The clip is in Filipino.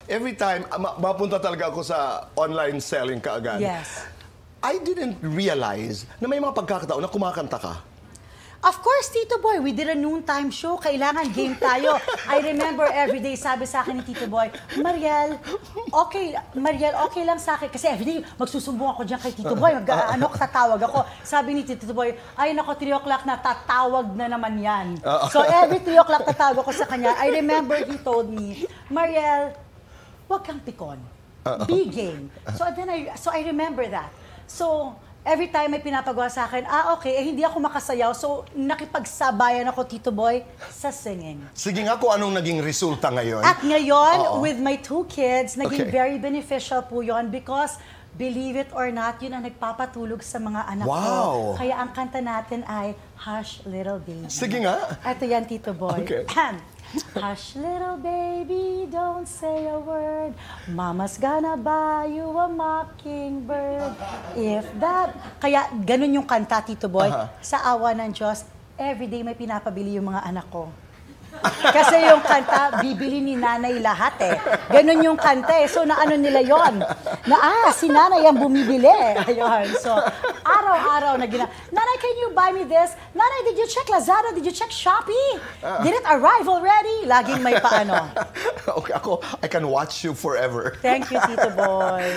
every time, mapunta talaga ako sa online selling kaagad. Yes. I didn't realize na may mga pagkakataon na kumakanta ka. Of course, Tito Boy, we did a noontime show. Kailangan game tayo. I remember everyday sabi sa akin ni Tito Boy, Mariel, okay lang sa akin. Kasi everyday magsusumbong ako dyan kay Tito Boy. Tatawag ako. Sabi ni Tito Boy, ay nako, 3 o'clock na, tatawag na naman yan. So every 3 o'clock tatawag ako sa kanya. I remember he told me, Mariel, wag kang pikon. Be game. So I remember that. So, every time may pinapagawa sa akin, okay, hindi ako makasayaw. So, nakipagsabayan ako, Tito Boy, sa singing. Sige nga kung anong naging resulta ngayon. At ngayon, with my 2 kids, naging very beneficial po yun because, believe it or not, yun ang nagpapatulog sa mga anak ko. Kaya ang kanta natin ay, Hush, Little Baby. Sige nga. Ito yan, Tito Boy. Okay. Hush, little baby, don't say a word. Mama's gonna buy you a mockingbird. If that... Kaya ganun yung kanta, Tito Boy. Sa awa ng Diyos, everyday may pinapabili yung mga anak ko. Kasi yung kanta, bibili ni nanay lahat eh. Ganun yung kanta eh. So, naano nila yon na si nanay ang bumibili. Ayun. So, araw-araw na Nanay, can you buy me this? Nanay, did you check Lazada? Did you check Shopee? Did it arrive already? Laging may paano. Okay, I can watch you forever. Thank you, Tito Boy.